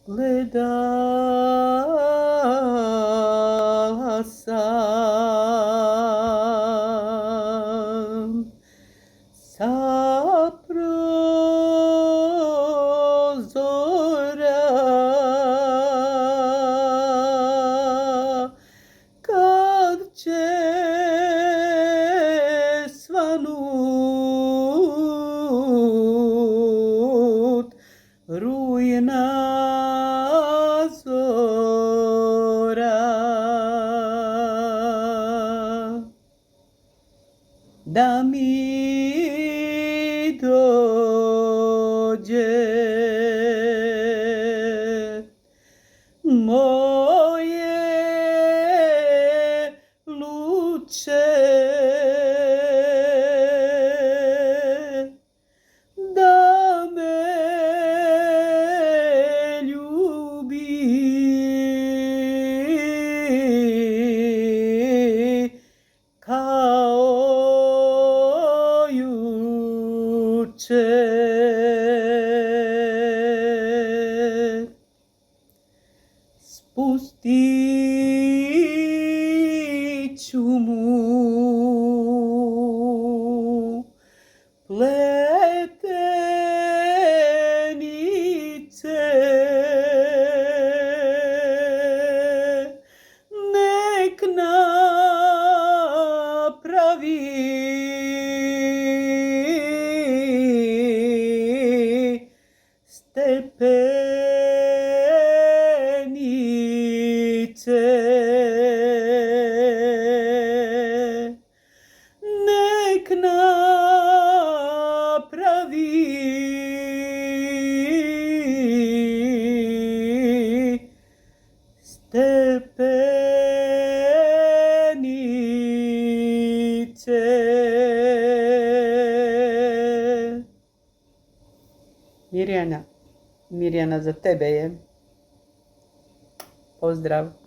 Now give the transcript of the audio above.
gledala sam sa prozora kad će svanut rujna zora, da mi dođe moje luče, da me ljubi kao juče. Spustit ću mu pletenice, nek napravi stepenice, nek napravi stepenice. Mirjana, Mirjana za tebe je. Pozdrav.